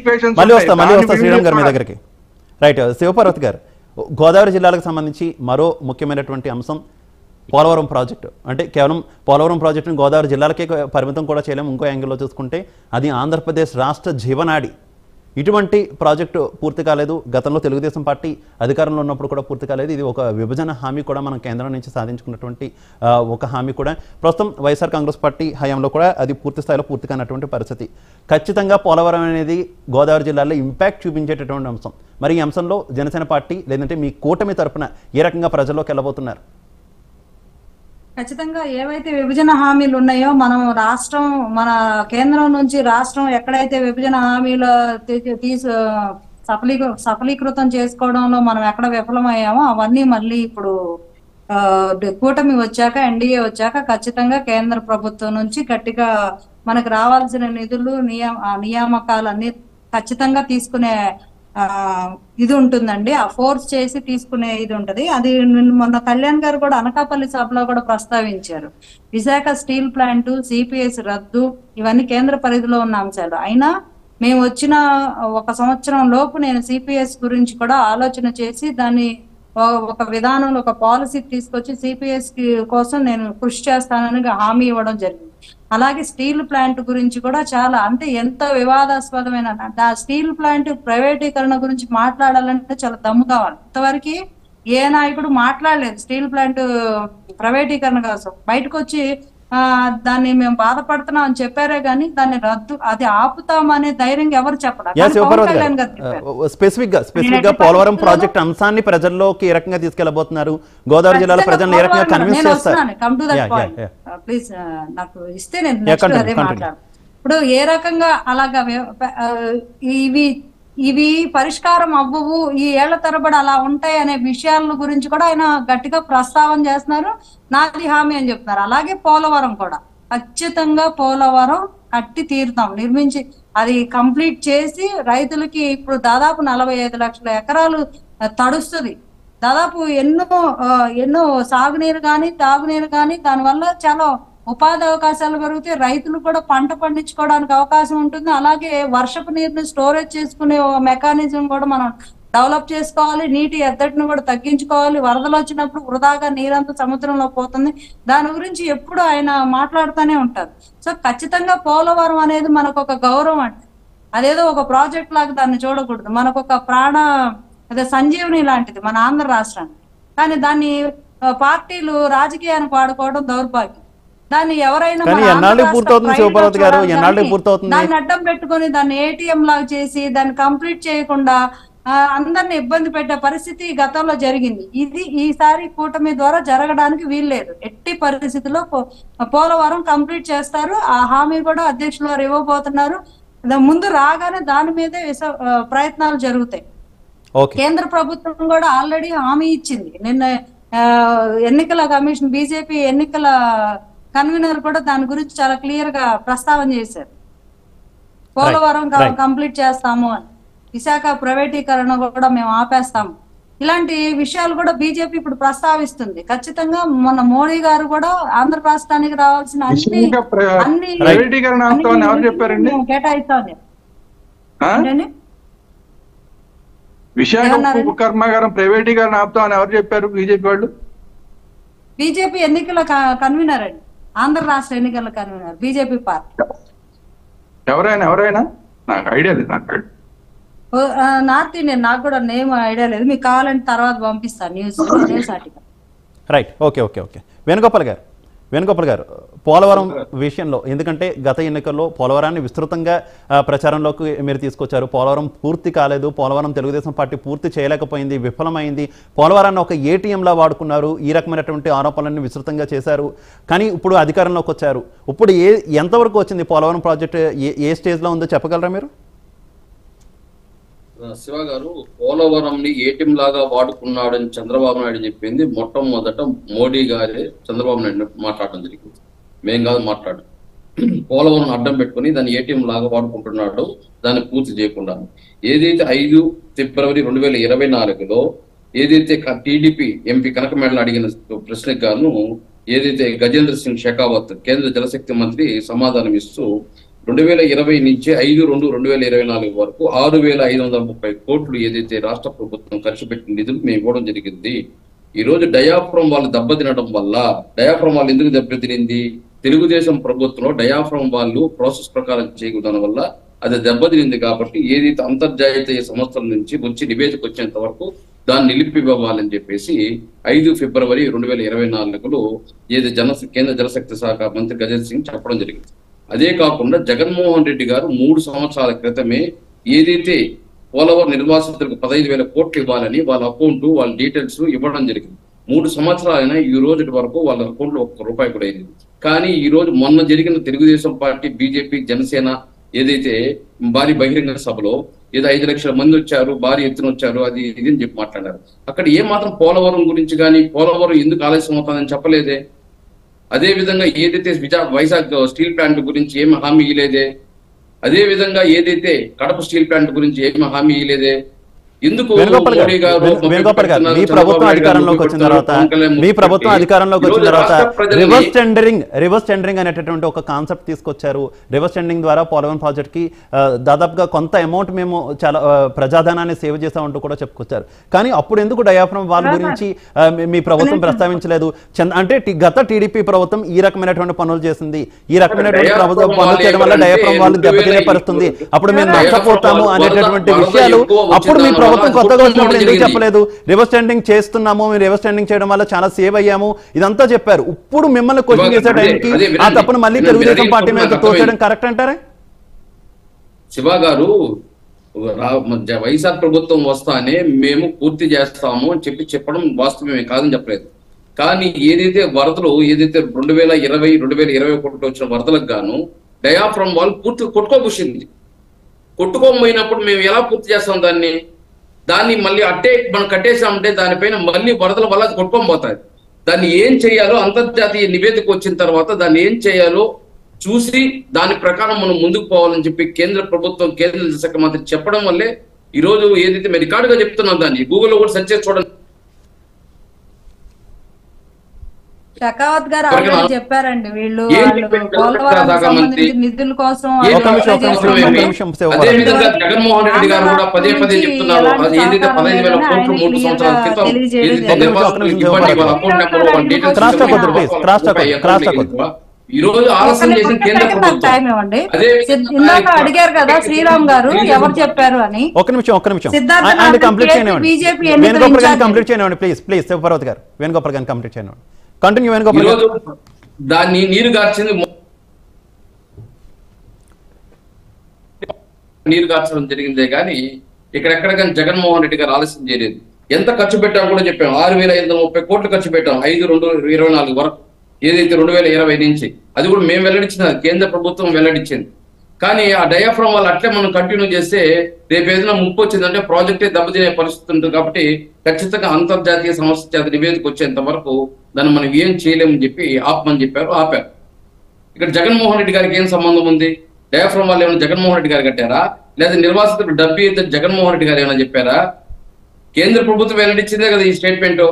Equations మళ్ళీ ఉంటాయి. వస్తా దాన్ని శ్రీరామ్ గారు మీ వినియోగించుకోవాలి. దగ్గరికి. రైట్, శివపార్వతి గారు, గోదావరి జిల్లాలకు సంబంధించి మరో ముఖ్యమైనటువంటి అంశం పోలవరం ప్రాజెక్టు. అంటే కేవలం పోలవరం ప్రాజెక్టుని గోదావరి జిల్లాలకే పరిమితం కూడా చేయలేము. ఇంకో యాంగిల్లో చూసుకుంటే అది ఆంధ్రప్రదేశ్ రాష్ట్ర జీవనాడి. ఇటువంటి ప్రాజెక్టు పూర్తి కాలేదు. గతంలో తెలుగుదేశం పార్టీ అధికారంలో ఉన్నప్పుడు కూడా పూర్తి కాలేదు. ఇది ఒక విభజన హామీ కూడా మనం కేంద్రం నుంచి సాధించుకున్నటువంటి ఒక హామీ కూడా. ప్రస్తుతం వైఎస్ఆర్ కాంగ్రెస్ పార్టీ హయాంలో కూడా అది పూర్తి స్థాయిలో పూర్తి కానటువంటి పరిస్థితి. ఖచ్చితంగా పోలవరం అనేది గోదావరి జిల్లాలో ఇంపాక్ట్ చూపించేటటువంటి అంశం. మరి ఈ అంశంలో జనసేన పార్టీ లేదంటే మీ కూటమి తరఫున ఏ రకంగా ప్రజల్లోకి వెళ్ళబోతున్నారు? ఖచ్చితంగా ఏవైతే విభజన హామీలు ఉన్నాయో మనం రాష్ట్రం, మన కేంద్రం నుంచి రాష్ట్రం ఎక్కడైతే విభజన హామీలు సఫలీకృతం చేసుకోవడంలో మనం ఎక్కడ విఫలమయ్యామో అవన్నీ మళ్ళీ ఇప్పుడు కూటమి వచ్చాక, ఎన్డీఏ వచ్చాక ఖచ్చితంగా కేంద్ర ప్రభుత్వం నుంచి గట్టిగా మనకు రావాల్సిన నిధులు, నియామకాలన్నీ ఖచ్చితంగా తీసుకునే ఇది ఉంటుందండి. ఆ ఫోర్స్ చేసి తీసుకునే ఇది ఉంటది. అది మొన్న కళ్యాణ్ గారు కూడా అనకాపల్లి సభలో కూడా ప్రస్తావించారు. విశాఖ స్టీల్ ప్లాంట్, సిపిఎస్ రద్దు ఇవన్నీ కేంద్ర పరిధిలో ఉన్న అంశాలు. అయినా మేము వచ్చిన 1 సంవత్సరం లోపు నేను సిపిఎస్ గురించి కూడా ఆలోచన చేసి దాన్ని ఒక విధానంలో ఒక పాలసీ తీసుకొచ్చి సిపిఎస్ కోసం నేను కృషి చేస్తానని హామీ ఇవ్వడం జరిగింది. అలాగే స్టీల్ ప్లాంట్ గురించి కూడా చాలా, అంటే ఎంత వివాదాస్పదమైన స్టీల్ ప్లాంట్ ప్రైవేటీకరణ గురించి మాట్లాడాలంటే చాలా దమ్ము కావాలి. ఇంతవరకు ఏ నాయకుడు మాట్లాడలేదు స్టీల్ ప్లాంట్ ప్రైవేటీకరణ కోసం. బయటకు వచ్చి దాన్ని మేము బాధపడుతున్నాం అని చెప్పారే గానీ దాన్ని రద్దు, అది ఆపుతామనే ధైర్యం ఎవరు చెప్పడం. స్పెసిఫిక్ గా పోలవరం ప్రాజెక్ట్ అంశాన్ని ప్రజల్లోకి ఏ రకంగా తీసుకెళ్లబోతున్నారు? గోదావరి జిల్లాలో ప్రజలను ఏ రకంగా కన్విన్స్ చేస్తారు? ప్లీజ్ నాకు ఇస్తే నేను నెక్స్ట్ అదే మాట్లాడు. ఇప్పుడు ఏ రకంగా అలాగా ఇవి పరిష్కారం అవ్వవు, ఈ ఏళ్ల తరబడి అలా ఉంటాయి అనే విషయాల గురించి కూడా ఆయన గట్టిగా ప్రస్తావన చేస్తున్నారు. నాది హామీ అని చెప్తున్నారు. అలాగే పోలవరం కూడా ఖచ్చితంగా పోలవరం కట్టి తీరుతాం, నిర్మించి అది కంప్లీట్ చేసి రైతులకి ఇప్పుడు దాదాపు 45 లక్షల ఎకరాలు తడుస్తుంది. దాదాపు ఎన్నో సాగునీరు కానీ తాగునీరు కానీ దానివల్ల చాలా ఉపాధి అవకాశాలు పెరిగితే రైతులు కూడా పంట పండించుకోవడానికి అవకాశం ఉంటుంది. అలాగే వర్షపు నీరుని స్టోరేజ్ చేసుకునే మెకానిజం కూడా మనం డెవలప్ చేసుకోవాలి. నీటి ఎద్దటిని కూడా తగ్గించుకోవాలి. వరదలు వచ్చినప్పుడు వృధాగా నీరంతా సముద్రంలో పోతుంది. దాని గురించి ఎప్పుడు ఆయన మాట్లాడుతూనే ఉంటారు. సో ఖచ్చితంగా పోలవరం అనేది మనకు ఒక గౌరవం అంటే, అదేదో ఒక ప్రాజెక్ట్ లాగా దాన్ని చూడకూడదు. మనకు ఒక అదే సంజీవని లాంటిది మన ఆంధ్ర రాష్ట్రానికి. కానీ దాన్ని పార్టీలు రాజకీయానికి వాడుకోవడం దౌర్భాగ్యం. దాన్ని ఎవరైనా దాన్ని అడ్డం పెట్టుకుని దాన్ని ఏటీఎం లాగా చేసి దాన్ని కంప్లీట్ చేయకుండా అందరిని ఇబ్బంది పెట్టే పరిస్థితి గతంలో జరిగింది. ఇది ఈసారి కూటమి ద్వారా జరగడానికి వీల్లేదు. ఎట్టి పరిస్థితుల్లో పోలవరం కంప్లీట్ చేస్తారు. ఆ హామీ కూడా అధ్యక్షులు వారు ఇవ్వబోతున్నారు. ముందు రాగానే దాని మీదే ప్రయత్నాలు జరుగుతాయి. కేంద్ర ప్రభుత్వం కూడా ఆల్రెడీ హామీ ఇచ్చింది. నిన్న ఎన్నికల కమిషన్, బీజేపీ ఎన్నికల కన్వీనర్ కూడా దాని గురించి చాలా క్లియర్ గా ప్రస్తావన చేశారు. పోలవరం కంప్లీట్ చేస్తాము అని, విశాఖ ప్రైవేటీకరణ కూడా మేము ఆపేస్తాము, ఇలాంటి విషయాలు కూడా బీజేపీ ఇప్పుడు ప్రస్తావిస్తుంది. ఖచ్చితంగా మొన్న మోడీ గారు కూడా ఆంధ్ర రాష్ట్రానికి రావాల్సిన అన్ని కేటాయిస్తామని విశాఖ కర్మాగారం ప్రైవేటీకరణ ఆపుతామని ఎవరు చెప్పారు? బీజేపీ వాళ్ళు. బీజేపీ ఎన్నికల కన్వీనర్ అండి, ఆంధ్ర రాష్ట్ర ఎన్నికల కన్వీనర్ బీజేపీ పార్టీ. ఎవరైనా నాకు ఐడియా లేదు. నార్త్ ఇండియన్, నాకు కూడా నేమ్ ఐడియా లేదు. మీకు కావాలంటే తర్వాత పంపిస్తాను news article. Right, okay. Venugopal గారు, పోలవరం విషయంలో, ఎందుకంటే గత ఎన్నికల్లో పోలవరాన్ని విస్తృతంగా ప్రచారంలోకి మీరు తీసుకొచ్చారు. పోలవరం పూర్తి కాలేదు, పోలవరం తెలుగుదేశం పార్టీ పూర్తి చేయలేకపోయింది, విఫలమైంది, పోలవరాన్ని ఒక ఏటీఎంలా వాడుకున్నారు, ఈ రకమైనటువంటి ఆరోపణలన్నీ విస్తృతంగా చేశారు. కానీ ఇప్పుడు అధికారంలోకి వచ్చారు. ఇప్పుడు ఎంతవరకు వచ్చింది పోలవరం ప్రాజెక్టు? ఏ స్టేజ్లో ఉందో చెప్పగలరా మీరు? శివ గారు, పోలవరం ని ఏటీఎం లాగా వాడుకున్నాడని చంద్రబాబు నాయుడు చెప్పింది మొట్టమొదట మోడీ గారే చంద్రబాబు నాయుడు మాట్లాడడం జరిగింది. మేం కాదు మాట్లాడు. పోలవరం అడ్డం పెట్టుకుని దాన్ని ఏటీఎం లాగా వాడుకుంటున్నాడు, దాన్ని పూర్తి చేయకుండా. ఏదైతే 5 ఫిబ్రవరి 2024లో ఏదైతే టీడీపీ ఎంపీ కనకమేడలు అడిగిన ప్రశ్నకు గాను ఏదైతే గజేంద్ర సింగ్ షెకావత్ కేంద్ర జలశక్తి మంత్రి సమాధానం ఇస్తూ 2020 నుంచి 5/2/2024 వరకు 6,530 కోట్లు ఏదైతే రాష్ట్ర ప్రభుత్వం ఖర్చు పెట్టిన నిధులు మేము ఇవ్వడం జరిగింది. ఈ రోజు డయాఫ్రమ్ వాళ్ళు దెబ్బతినడం వల్ల, డయాఫ్రమ్ వాళ్ళు ఎందుకు దెబ్బతినింది? తెలుగుదేశం ప్రభుత్వంలో డయాఫ్రమ్ వాళ్ళు ప్రాసెస్ ప్రకారం చేయడం వల్ల అది దెబ్బతినింది. కాబట్టి ఏదైతే అంతర్జాతీయ సంస్థల నుంచి వచ్చి నివేదిక వచ్చేంత వరకు దాన్ని నిలిపివ్వాలని చెప్పేసి 5 ఫిబ్రవరి 2024లో ఏది కేంద్ర జలశక్తి శాఖ మంత్రి గజేంద్ర సింగ్ చెప్పడం జరిగింది. అదే కాకుండా జగన్మోహన్ రెడ్డి గారు 3 సంవత్సరాల క్రితమే ఏదైతే పోలవరం నిర్వాసితులకు 15,000 కోట్లు ఇవ్వాలని వాళ్ళ అకౌంట్ వాళ్ళ డీటెయిల్స్ ఇవ్వడం జరిగింది. 3 సంవత్సరాలైనా ఈ రోజు వరకు వాళ్ళ అకౌంట్లో ₹1 కూడా అయింది. కానీ ఈ రోజు మొన్న జరిగిన తెలుగుదేశం పార్టీ, బీజేపీ, జనసేన ఏదైతే భారీ బహిరంగ సభలో ఏదో 5 లక్షల మంది వచ్చారు, భారీ ఎత్తున వచ్చారు, అది ఇది అని చెప్పి మాట్లాడారు. అక్కడ ఏ మాత్రం పోలవరం గురించి కానీ పోలవరం ఎందుకు ఆలస్యం అవుతుందని చెప్పలేదే. అదే విధంగా ఏదైతే వైజాగ్ స్టీల్ ప్లాంట్ గురించి ఏమి హామీ ఇవ్వలేదే. అదే విధంగా ఏదైతే కడప స్టీల్ ప్లాంట్ గురించి ఏమి హామీ ఇవ్వలేదే. ఎందుకు వేణుగోపాల్ గారు మీ ప్రభుత్వం అధికారంలోకి వచ్చిన తర్వాత రివర్స్ టెండరింగ్ అనేటటువంటి ఒక కాన్సెప్ట్ తీసుకొచ్చారు. రివర్స్ టెండరింగ్ ద్వారా పోలవరం ప్రాజెక్ట్ కి దాదాపుగా కొంత అమౌంట్ మేము చాలా ప్రజాధనాన్ని సేవ్ చేసామంటూ కూడా చెప్పుకొచ్చారు. కానీ అప్పుడు ఎందుకు డయాఫ్రమ్ వాల్ గురించి మీ ప్రభుత్వం ప్రస్తావించలేదు? అంటే గత టీడీపీ ప్రభుత్వం ఈ రకమైనటువంటి పనులు చేసింది, ఈ రకమైనటువంటి ప్రభుత్వం పనులు చేయడం వల్ల డయాఫ్రమ్ వాళ్ళు దెబ్బతినే పరుస్తుంది, అప్పుడు మేము నష్టపోతాము అనేటటువంటి విషయాలు అప్పుడు మీ ప్రభుత్వం కొత్తగా వచ్చినప్పుడు ఎందుకు చెప్పలేదు? రివర్స్ టెండరింగ్ చేస్తున్నాము, మేము రివర్స్ టెండరింగ్ చేయడం వల్ల చాలా సేవ్ అయ్యాము, ఇదంతా చెప్పారు. ఇప్పుడు మిమ్మల్ని క్వశ్చన్ చేసే టైంకి ఆ తప్పును మళ్ళీ తెలుగుదేశం పార్టీ మీద తోచడం కరెక్ట్ అంటారా? శివ గారు, వైఎస్ఆర్ ప్రభుత్వం వస్తానే మేము పూర్తి చేస్తాము అని చెప్పడం వాస్తవమే, కాదని చెప్పలేదు. కానీ ఏదైతే వరదలు ఏదైతే 2020, 2021 వచ్చిన వరదలకు గాను డయాఫ్రమ్ వాళ్ళు పూర్తి కొట్టుకోబుషింది. కొట్టుకోకపోయినప్పుడు మేము ఎలా పూర్తి చేస్తాం దాన్ని మళ్ళీ అట్టే మనం కట్టేసామంటే దానిపైన మళ్ళీ వరదల వల్ల కొట్టుకొని పోతాయి. దాన్ని ఏం చేయాలో అంతర్జాతీయ నివేదిక వచ్చిన తర్వాత దాన్ని ఏం చేయాలో చూసి దాని ప్రకారం మనం ముందుకు పోవాలని చెప్పి కేంద్ర ప్రభుత్వం, కేంద్ర శాఖ మంత్రి చెప్పడం వల్లే ఈ రోజు ఏదైతే మేము రికార్డుగా చెప్తున్నాం, దాన్ని గూగుల్లో కూడా సెర్చ్ చేసి చూడండి. షకావత్ గారు ఆల్రెడీ చెప్పారండి, వీళ్ళు నిధుల కోసం అదే విధంగా జగన్మోహన్ రెడ్డి గారు కూడా పదే చెప్తున్నారు. అది ఏదైతే 15,000 కోట్లు 3 సంవత్సరాల క్రితం ఈ రోజు ఆలస్యం చేసిన కేంద్ర ప్రభుత్వం. ఇందాక అడిగారు కదా శ్రీరామ్ గారు ఎవరు చెప్పారు అని. ఒక్క నిమిషం బీజేపీ కంప్లీట్ చేయనివ్వండి ప్లీజ్. శివపార్వతి గారు, వేణుగోపాల్ గారిని కంప్లీట్ చేయనివ్వండి. కంటిన్యూ వేణుగోపాల్ గారు. దాన్ని నీరు గార్చడం జరిగిందే కానీ ఇక్కడెక్కడ కానీ జగన్మోహన్ రెడ్డి గారు ఆలస్యం చేయలేదు. ఎంత ఖర్చు పెట్టామో కూడా చెప్పాము. 6,530 కోట్లు ఖర్చు పెట్టాం 5/2/24 వరకు, ఏదైతే 2020 నుంచి. అది కూడా మేము వెల్లడించినది, కేంద్ర ప్రభుత్వం వెల్లడించింది. కానీ ఆ డయాఫ్రమ్ వాళ్ళు అట్లే మనం కంటిన్యూ చేస్తే రేపు ఏదైనా ముప్పు వచ్చిందంటే ప్రాజెక్టే దెబ్బతినే పరిస్థితి ఉంటుంది. కాబట్టి ఖచ్చితంగా అంతర్జాతీయ సంస్థ చేత నివేదిక వచ్చేంత వరకు దాన్ని మనం ఏం చేయలేమని చెప్పి ఆపమని చెప్పారు, ఆపారు. ఇక్కడ జగన్మోహన్ రెడ్డి గారికి ఏం సంబంధం ఉంది? డయాఫ్రమ్ వాళ్ళు ఏమైనా జగన్మోహన్ రెడ్డి గారు కట్టారా? లేదా నిర్వాసితులకు డబ్బు అయితే జగన్మోహన్ రెడ్డి గారు ఏమైనా చెప్పారా? కేంద్ర ప్రభుత్వం వెల్లడించిందే కదా ఈ స్టేట్మెంట్.